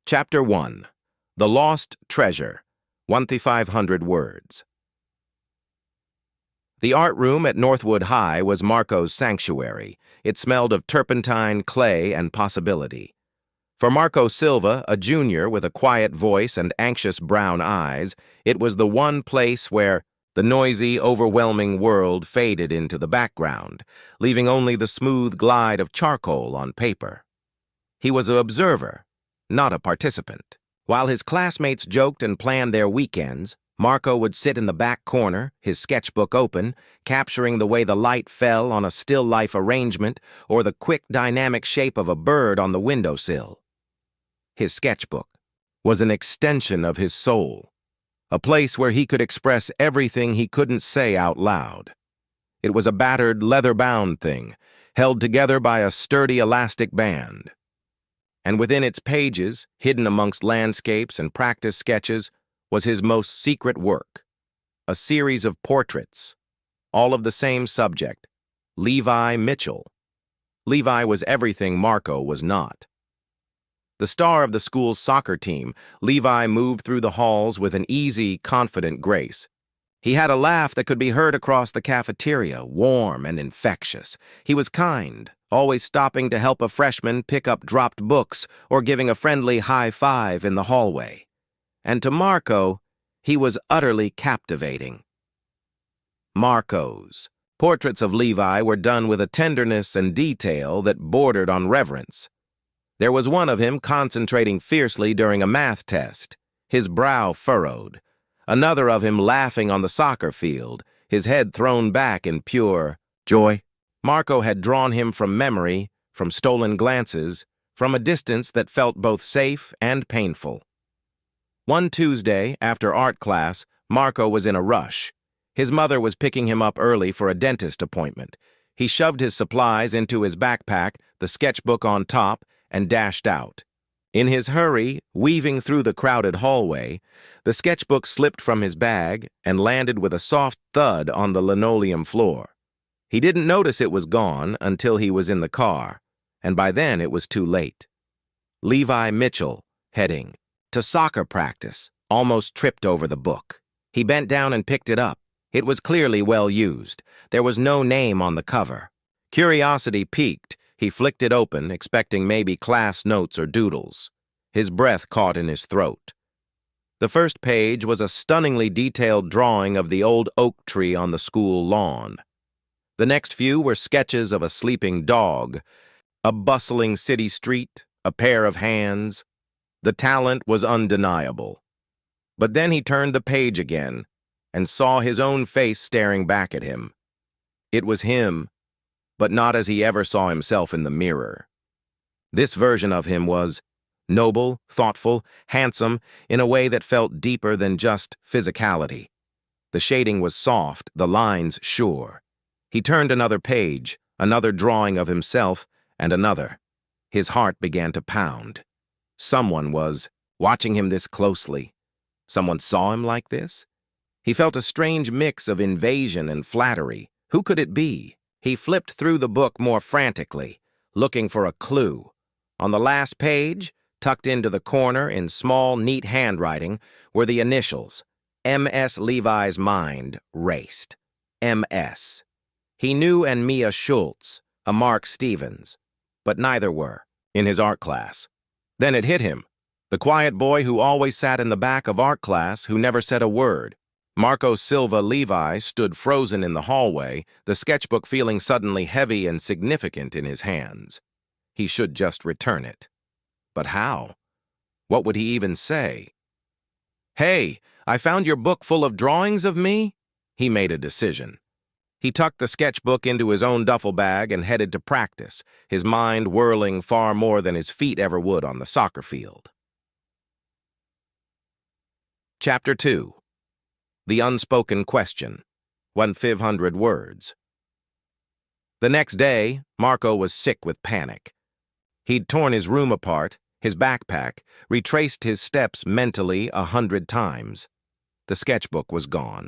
Chapter 1. The Lost Treasure, 1,500 words. The art room at Northwood High was Marco's sanctuary. It smelled of turpentine, clay, and possibility. For Marco Silva, a junior with a quiet voice and anxious brown eyes, it was the one place where the noisy, overwhelming world faded into the background, leaving only the smooth glide of charcoal on paper. He was an observer, not a participant. While his classmates joked and planned their weekends, Marco would sit in the back corner, his sketchbook open, capturing the way the light fell on a still life arrangement or the quick dynamic shape of a bird on the windowsill. His sketchbook was an extension of his soul, a place where he could express everything he couldn't say out loud. It was a battered, leather-bound thing, held together by a sturdy elastic band. And within its pages, hidden amongst landscapes and practice sketches, was his most secret work, a series of portraits, all of the same subject, Levi Mitchell. Levi was everything Marco was not. The star of the school's soccer team, Levi moved through the halls with an easy, confident grace. He had a laugh that could be heard across the cafeteria, warm and infectious. He was kind, always stopping to help a freshman pick up dropped books or giving a friendly high five in the hallway. And to Marco, he was utterly captivating. Marco's portraits of Levi were done with a tenderness and detail that bordered on reverence. There was one of him concentrating fiercely during a math test, his brow furrowed. Another of him laughing on the soccer field, his head thrown back in pure joy. Marco had drawn him from memory, from stolen glances, from a distance that felt both safe and painful. One Tuesday, after art class, Marco was in a rush. His mother was picking him up early for a dentist appointment. He shoved his supplies into his backpack, the sketchbook on top, and dashed out. In his hurry, weaving through the crowded hallway, the sketchbook slipped from his bag and landed with a soft thud on the linoleum floor. He didn't notice it was gone until he was in the car, and by then it was too late. Levi Mitchell, heading to soccer practice, almost tripped over the book. He bent down and picked it up. It was clearly well used. There was no name on the cover. Curiosity piqued. He flicked it open, expecting maybe class notes or doodles. His breath caught in his throat. The first page was a stunningly detailed drawing of the old oak tree on the school lawn. The next few were sketches of a sleeping dog, a bustling city street, a pair of hands. The talent was undeniable. But then he turned the page again and saw his own face staring back at him. It was him, but not as he ever saw himself in the mirror. This version of him was noble, thoughtful, handsome, in a way that felt deeper than just physicality. The shading was soft, the lines sure. He turned another page, another drawing of himself, and another. His heart began to pound. Someone was watching him this closely. Someone saw him like this? He felt a strange mix of invasion and flattery. Who could it be? He flipped through the book more frantically, looking for a clue. On the last page, tucked into the corner in small, neat handwriting, were the initials. M.S. Levi's mind raced. M.S. He knew an Mia Schultz, a Mark Stevens, but neither were, in his art class. Then it hit him. The quiet boy who always sat in the back of art class, who never said a word. Marco Silva Levi stood frozen in the hallway, the sketchbook feeling suddenly heavy and significant in his hands. He should just return it. But how? What would he even say? "Hey, I found your book full of drawings of me?" He made a decision. He tucked the sketchbook into his own duffel bag and headed to practice, his mind whirling far more than his feet ever would on the soccer field. Chapter 2. The Unspoken Question, 1,500 words. The next day, Marco was sick with panic. He'd torn his room apart, his backpack, retraced his steps mentally 100 times. The sketchbook was gone.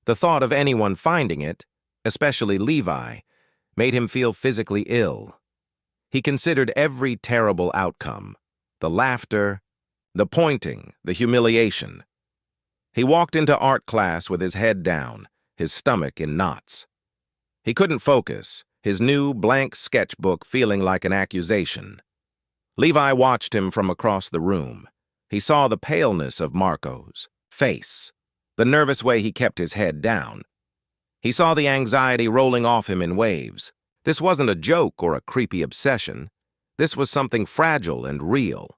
The thought of anyone finding it, especially Levi, made him feel physically ill. He considered every terrible outcome, the laughter, The pointing, the humiliation. He walked into art class with his head down, his stomach in knots. He couldn't focus, his new blank sketchbook feeling like an accusation. Levi watched him from across the room. He saw the paleness of Marco's face, the nervous way he kept his head down. He saw the anxiety rolling off him in waves. This wasn't a joke or a creepy obsession. This was something fragile and real.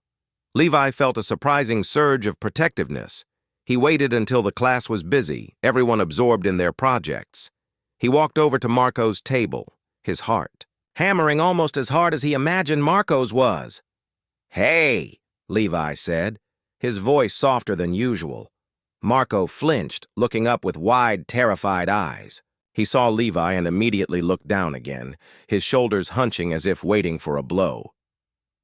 Levi felt a surprising surge of protectiveness. He waited until the class was busy, everyone absorbed in their projects. He walked over to Marco's table, his heart hammering almost as hard as he imagined Marco's was. "Hey," Levi said, his voice softer than usual. Marco flinched, looking up with wide, terrified eyes. He saw Levi and immediately looked down again, his shoulders hunching as if waiting for a blow.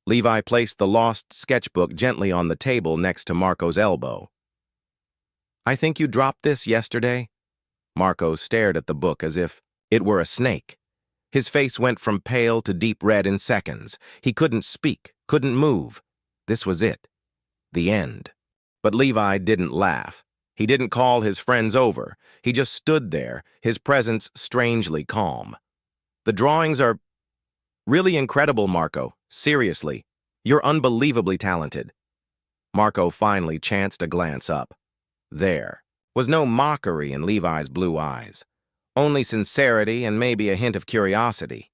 Levi placed the lost sketchbook gently on the table next to Marco's elbow. "I think you dropped this yesterday?" Marco stared at the book as if it were a snake. His face went from pale to deep red in seconds. He couldn't speak, couldn't move. This was it. The end. But Levi didn't laugh. He didn't call his friends over. He just stood there, his presence strangely calm. "The drawings are really incredible, Marco. Seriously. You're unbelievably talented." Marco finally chanced a glance up. There was no mockery in Levi's blue eyes. Only sincerity and maybe a hint of curiosity.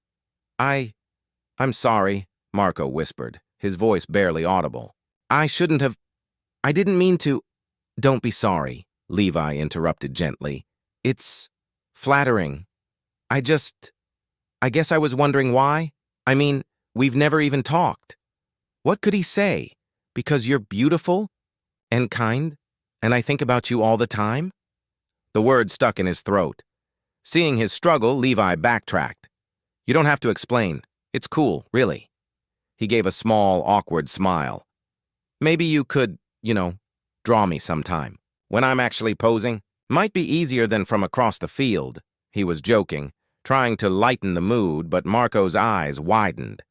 I'm sorry," Marco whispered, his voice barely audible. I didn't mean to." "Don't be sorry," Levi interrupted gently. "It's flattering. I guess I was wondering why. I mean, we've never even talked. What could he say? Because you're beautiful and kind, and I think about you all the time?" The word stuck in his throat. Seeing his struggle, Levi backtracked. "You don't have to explain. It's cool, really." He gave a small, awkward smile. "Maybe you could, draw me sometime. When I'm actually posing. Might be easier than from across the field." He was joking, trying to lighten the mood, but Marco's eyes widened.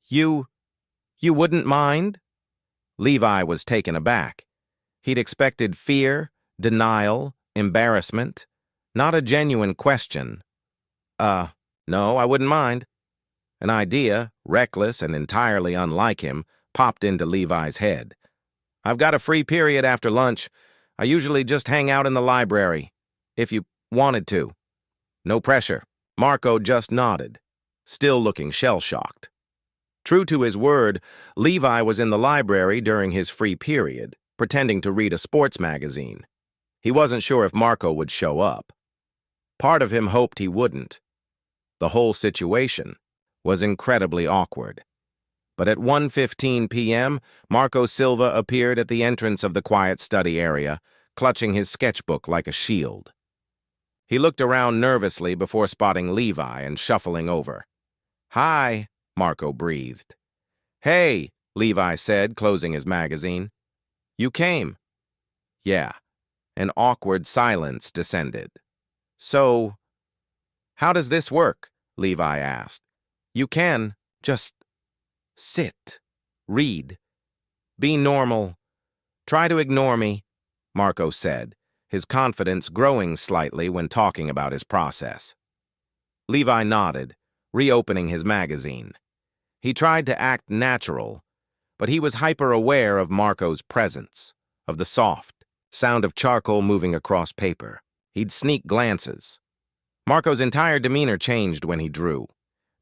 You wouldn't mind?" Levi was taken aback. He'd expected fear, denial, embarrassment, not a genuine question. No, I wouldn't mind." An idea, reckless and entirely unlike him, popped into Levi's head. "I've got a free period after lunch. I usually just hang out in the library, if you wanted to." "No pressure." Marco just nodded, still looking shell-shocked. True to his word, Levi was in the library during his free period, pretending to read a sports magazine. He wasn't sure if Marco would show up. Part of him hoped he wouldn't. The whole situation was incredibly awkward. But at 1:15 p.m., Marco Silva appeared at the entrance of the quiet study area, clutching his sketchbook like a shield. He looked around nervously before spotting Levi and shuffling over. "Hi," Marco breathed. "Hey," Levi said, closing his magazine. "You came." "Yeah." An awkward silence descended. "So, how does this work?" Levi asked. "You can just sit, read, be normal. Try to ignore me," Marco said, his confidence growing slightly when talking about his process. Levi nodded, reopening his magazine. He tried to act natural, but he was hyper-aware of Marco's presence, of the soft sound of charcoal moving across paper. He'd sneak glances. Marco's entire demeanor changed when he drew.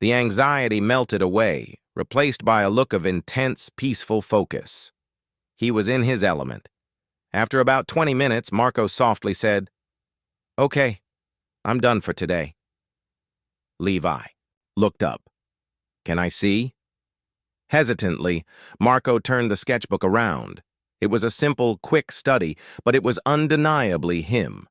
The anxiety melted away, replaced by a look of intense, peaceful focus. He was in his element. After about 20 minutes, Marco softly said, "Okay, I'm done for today." Levi looked up. "Can I see?" Hesitantly, Marco turned the sketchbook around. It was a simple, quick study, but it was undeniably him.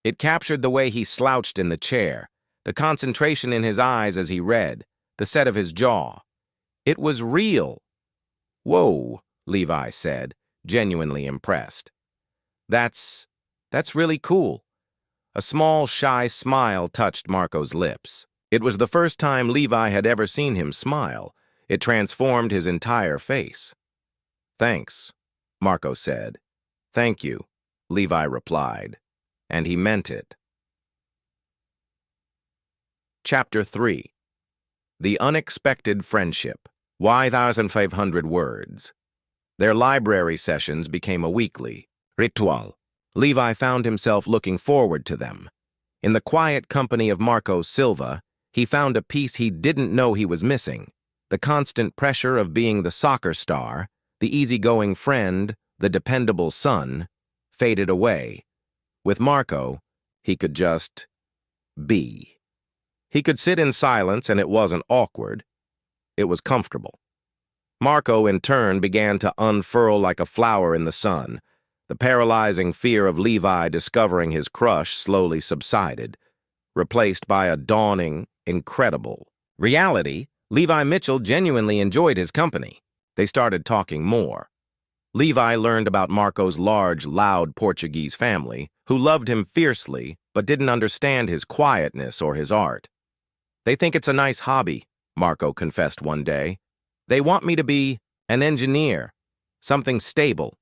It captured the way he slouched in the chair, the concentration in his eyes as he read, the set of his jaw. It was real. "Whoa," Levi said, genuinely impressed. That's really cool." A small, shy smile touched Marco's lips. It was the first time Levi had ever seen him smile. It transformed his entire face. "Thanks." Marco said. "Thank you," Levi replied, and he meant it. Chapter 3. The Unexpected Friendship. 1,500 words. Their library sessions became a weekly ritual. Levi found himself looking forward to them. In the quiet company of Marco Silva, he found a piece he didn't know he was missing. The constant pressure of being the soccer star, the easygoing friend, the dependable son, faded away. With Marco, he could just be. He could sit in silence and it wasn't awkward. It was comfortable. Marco, in turn, began to unfurl like a flower in the sun. The paralyzing fear of Levi discovering his crush slowly subsided, replaced by a dawning, incredible reality. Levi Mitchell genuinely enjoyed his company. They started talking more. Levi learned about Marco's large, loud Portuguese family, who loved him fiercely but didn't understand his quietness or his art. "They think it's a nice hobby," Marco confessed one day. "They want me to be an engineer, something stable."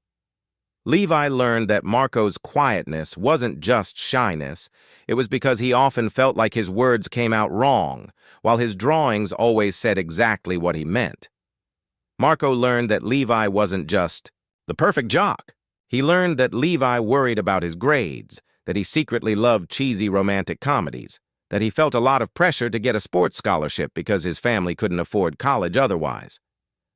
Levi learned that Marco's quietness wasn't just shyness. It was because he often felt like his words came out wrong, while his drawings always said exactly what he meant. Marco learned that Levi wasn't just the perfect jock. He learned that Levi worried about his grades, that he secretly loved cheesy romantic comedies, that he felt a lot of pressure to get a sports scholarship because his family couldn't afford college otherwise.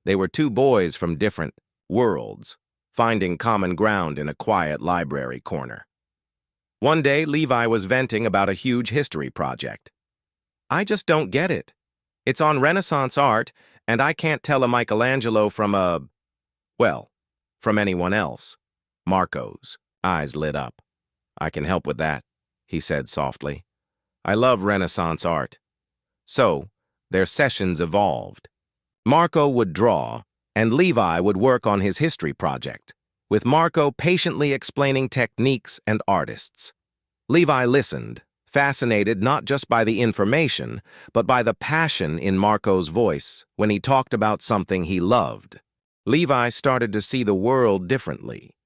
They were two boys from different worlds, finding common ground in a quiet library corner. One day, Levi was venting about a huge history project. "I just don't get it. It's on Renaissance art, and I can't tell a Michelangelo from from anyone else." Marco's eyes lit up. "I can help with that," he said softly. "I love Renaissance art." So, their sessions evolved. Marco would draw, and Levi would work on his history project, with Marco patiently explaining techniques and artists. Levi listened, fascinated not just by the information, but by the passion in Marco's voice when he talked about something he loved. Levi started to see the world differently.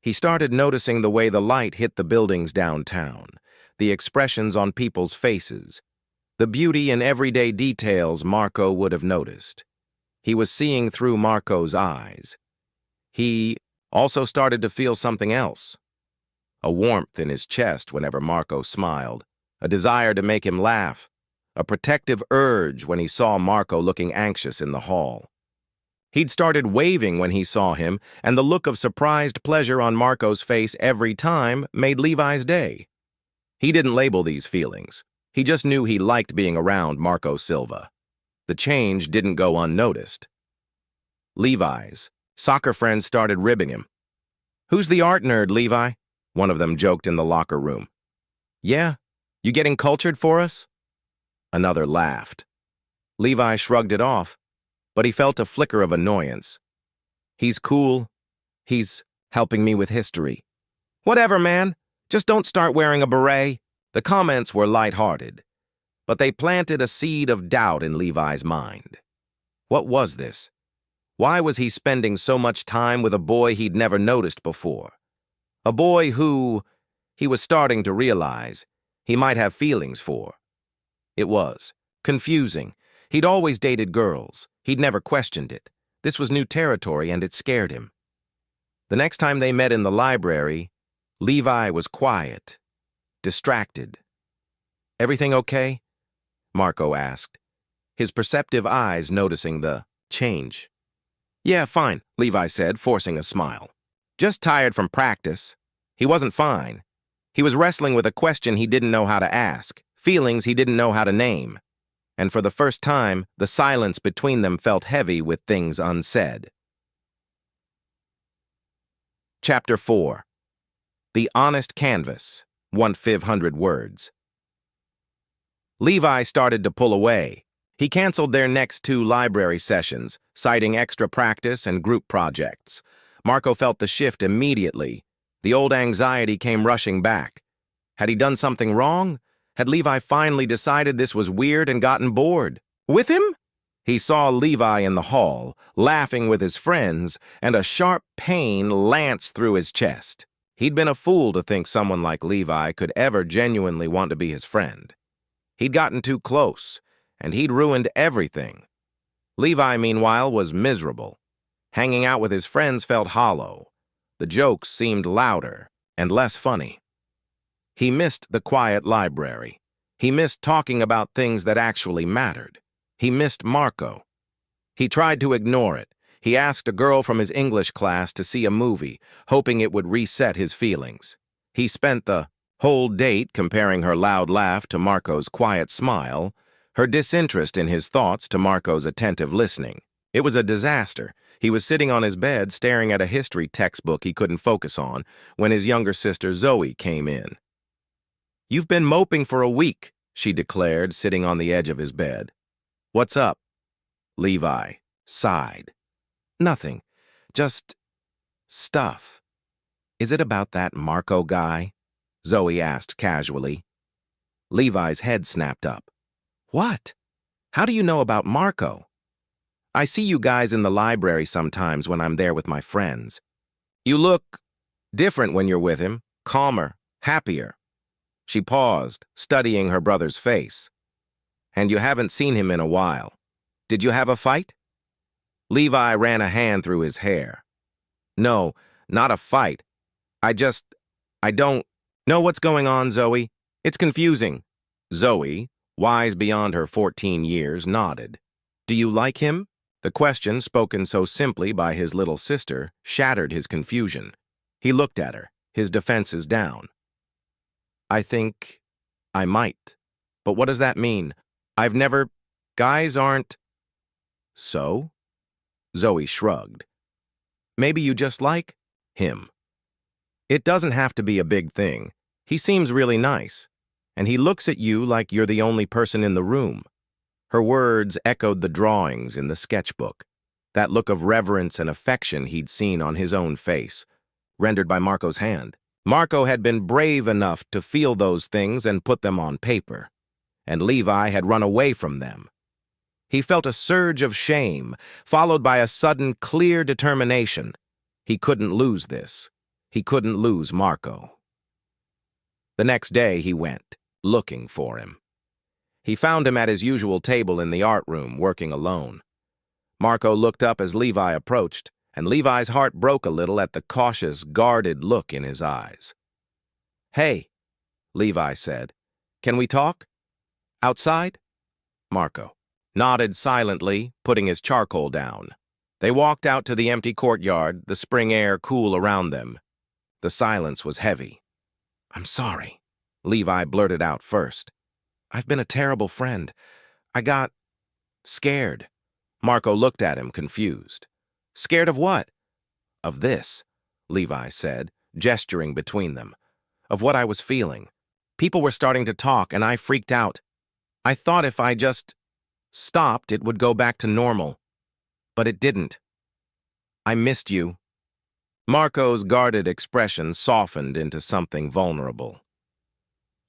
He started noticing the way the light hit the buildings downtown, the expressions on people's faces, the beauty in everyday details Marco would have noticed. He was seeing through Marco's eyes. He also started to feel something else. A warmth in his chest whenever Marco smiled, a desire to make him laugh, a protective urge when he saw Marco looking anxious in the hall. He'd started waving when he saw him, and the look of surprised pleasure on Marco's face every time made Levi's day. He didn't label these feelings. He just knew he liked being around Marco Silva. The change didn't go unnoticed. Levi's soccer friends started ribbing him. "Who's the art nerd, Levi?" one of them joked in the locker room. "Yeah, you getting cultured for us?" Another laughed. Levi shrugged it off, but he felt a flicker of annoyance. "He's cool. He's helping me with history." "Whatever, man. Just don't start wearing a beret." The comments were lighthearted, but they planted a seed of doubt in Levi's mind. What was this? Why was he spending so much time with a boy he'd never noticed before? A boy who, he was starting to realize, he might have feelings for. It was confusing. He'd always dated girls. He'd never questioned it. This was new territory, and it scared him. The next time they met in the library, Levi was quiet, distracted. "Everything okay?" Marco asked, his perceptive eyes noticing the change. "Yeah, fine," Levi said, forcing a smile. "Just tired from practice." He wasn't fine. He was wrestling with a question he didn't know how to ask, feelings he didn't know how to name. And for the first time, the silence between them felt heavy with things unsaid. Chapter 4. The Honest Canvas, 1,500 words. Levi started to pull away. He canceled their next 2 library sessions, citing extra practice and group projects. Marco felt the shift immediately. The old anxiety came rushing back. Had he done something wrong? Had Levi finally decided this was weird and gotten bored with him? He saw Levi in the hall, laughing with his friends, and a sharp pain lanced through his chest. He'd been a fool to think someone like Levi could ever genuinely want to be his friend. He'd gotten too close, and he'd ruined everything. Levi, meanwhile, was miserable. Hanging out with his friends felt hollow. The jokes seemed louder and less funny. He missed the quiet library. He missed talking about things that actually mattered. He missed Marco. He tried to ignore it. He asked a girl from his English class to see a movie, hoping it would reset his feelings. He spent the whole date comparing her loud laugh to Marco's quiet smile, her disinterest in his thoughts to Marco's attentive listening. It was a disaster. He was sitting on his bed staring at a history textbook he couldn't focus on when his younger sister Zoe came in. "You've been moping for a week," she declared, sitting on the edge of his bed. "What's up?" Levi sighed. "Nothing. Just stuff." "Is it about that Marco guy?" Zoe asked casually. Levi's head snapped up. "What? How do you know about Marco?" "I see you guys in the library sometimes when I'm there with my friends. You look different when you're with him, calmer, happier." She paused, studying her brother's face. "And you haven't seen him in a while. Did you have a fight?" Levi ran a hand through his hair. "No, not a fight. I don't know what's going on, Zoe. It's confusing." Zoe, wise beyond her 14 years, nodded. "Do you like him?" The question, spoken so simply by his little sister, shattered his confusion. He looked at her, his defenses down. "I think I might. But what does that mean? Guys aren't..." "So?" Zoe shrugged. "Maybe you just like him. It doesn't have to be a big thing. He seems really nice. And he looks at you like you're the only person in the room." Her words echoed the drawings in the sketchbook, that look of reverence and affection he'd seen on his own face, rendered by Marco's hand. Marco had been brave enough to feel those things and put them on paper, and Levi had run away from them. He felt a surge of shame, followed by a sudden, clear determination. He couldn't lose this. He couldn't lose Marco. The next day he went, looking for him. He found him at his usual table in the art room, working alone. Marco looked up as Levi approached, and Levi's heart broke a little at the cautious, guarded look in his eyes. "Hey," Levi said. "Can we talk? Outside?" Marco nodded silently, putting his charcoal down. They walked out to the empty courtyard, the spring air cool around them. The silence was heavy. "I'm sorry," Levi blurted out first. "I've been a terrible friend. I got scared." Marco looked at him, confused. "Scared of what?" "Of this," Levi said, gesturing between them. "Of what I was feeling. People were starting to talk, and I freaked out. I thought if I just stopped, it would go back to normal. But it didn't. I missed you." Marco's guarded expression softened into something vulnerable.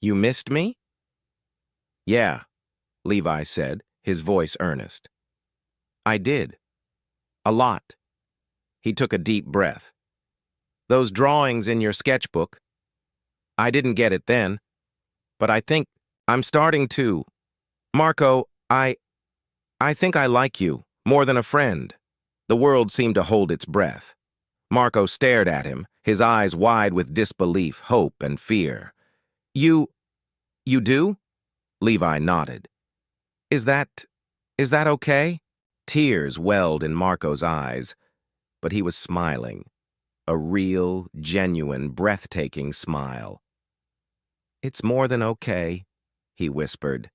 "You missed me?" "Yeah," Levi said, his voice earnest. "I did. A lot." He took a deep breath. "Those drawings in your sketchbook. I didn't get it then, but I think I'm starting to. Marco, I think I like you, more than a friend." The world seemed to hold its breath. Marco stared at him, his eyes wide with disbelief, hope, and fear. You do?" Levi nodded. Is that okay?" Tears welled in Marco's eyes, but he was smiling. A real, genuine, breathtaking smile. "It's more than okay," he whispered.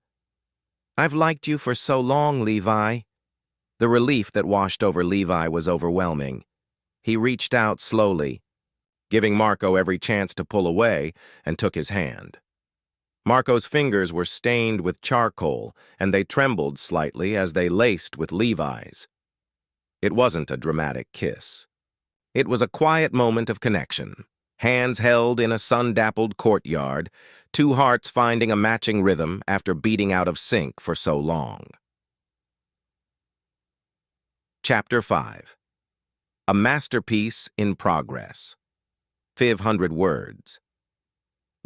"I've liked you for so long, Levi." The relief that washed over Levi was overwhelming. He reached out slowly, giving Marco every chance to pull away, and took his hand. Marco's fingers were stained with charcoal, and they trembled slightly as they laced with Levi's. It wasn't a dramatic kiss. It was a quiet moment of connection, hands held in a sun-dappled courtyard, two hearts finding a matching rhythm after beating out of sync for so long. Chapter 5. A Masterpiece in Progress. 500 words.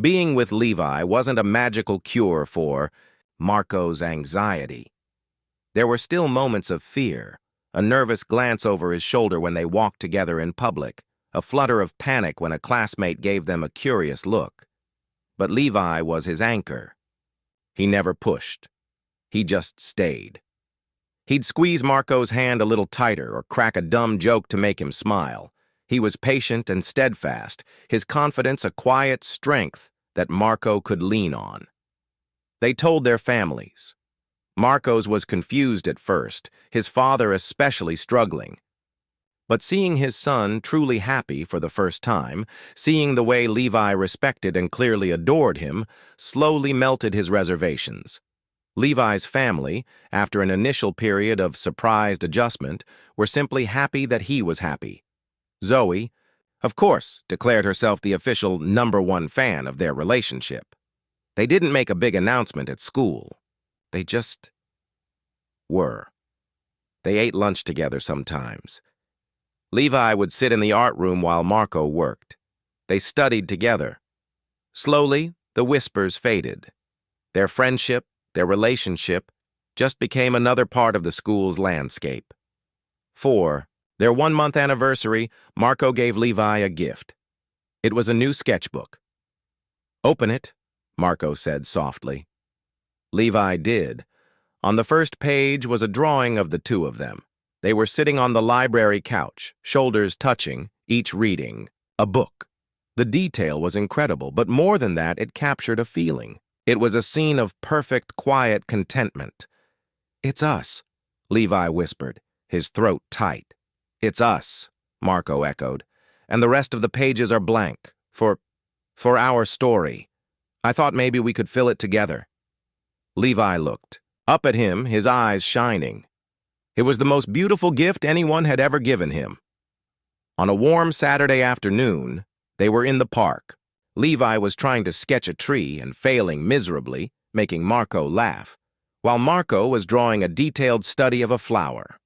Being with Levi wasn't a magical cure for Marco's anxiety. There were still moments of fear, a nervous glance over his shoulder when they walked together in public, a flutter of panic when a classmate gave them a curious look. But Levi was his anchor. He never pushed. He just stayed. He'd squeeze Marco's hand a little tighter or crack a dumb joke to make him smile. He was patient and steadfast, his confidence a quiet strength that Marco could lean on. They told their families. Marco's was confused at first, his father especially struggling. But seeing his son truly happy for the first time, seeing the way Levi respected and clearly adored him, slowly melted his reservations. Levi's family, after an initial period of surprised adjustment, were simply happy that he was happy. Zoe, of course, declared herself the official #1 fan of their relationship. They didn't make a big announcement at school. They just were. They ate lunch together sometimes. Levi would sit in the art room while Marco worked. They studied together. Slowly, the whispers faded. Their friendship, their relationship, just became another part of the school's landscape. For their 1-month anniversary, Marco gave Levi a gift. It was a new sketchbook. "Open it," Marco said softly. Levi did. On the first page was a drawing of the two of them. They were sitting on the library couch, shoulders touching, each reading a book. The detail was incredible, but more than that, it captured a feeling. It was a scene of perfect, quiet contentment. "It's us," Levi whispered, his throat tight. "It's us," Marco echoed. "And the rest of the pages are blank. For our story. I thought maybe we could fill it together." Levi looked up at him, his eyes shining. It was the most beautiful gift anyone had ever given him. On a warm Saturday afternoon, they were in the park. Levi was trying to sketch a tree and failing miserably, making Marco laugh, while Marco was drawing a detailed study of a flower.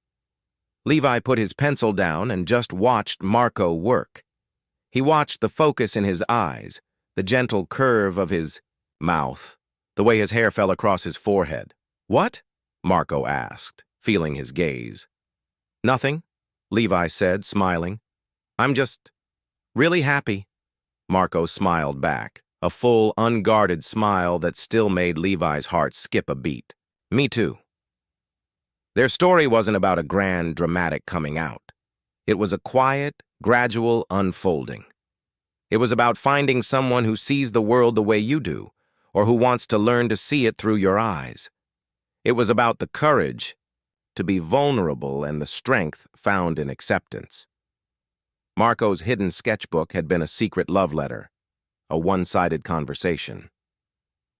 Levi put his pencil down and just watched Marco work. He watched the focus in his eyes, the gentle curve of his mouth, the way his hair fell across his forehead. "What?" Marco asked, feeling his gaze. "Nothing," Levi said, smiling. "I'm just really happy." Marco smiled back, a full, unguarded smile that still made Levi's heart skip a beat. "Me too." Their story wasn't about a grand, dramatic coming out. It was a quiet, gradual unfolding. It was about finding someone who sees the world the way you do, or who wants to learn to see it through your eyes. It was about the courage to be vulnerable and the strength found in acceptance. Marco's hidden sketchbook had been a secret love letter, a one-sided conversation.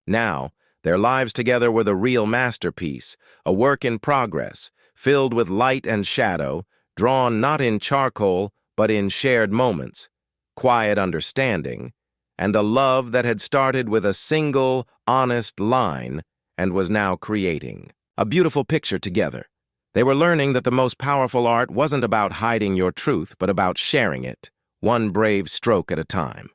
Now, their lives together were the real masterpiece, a work in progress, filled with light and shadow, drawn not in charcoal, but in shared moments, quiet understanding, and a love that had started with a single, honest line and was now creating a beautiful picture together. They were learning that the most powerful art wasn't about hiding your truth, but about sharing it, one brave stroke at a time.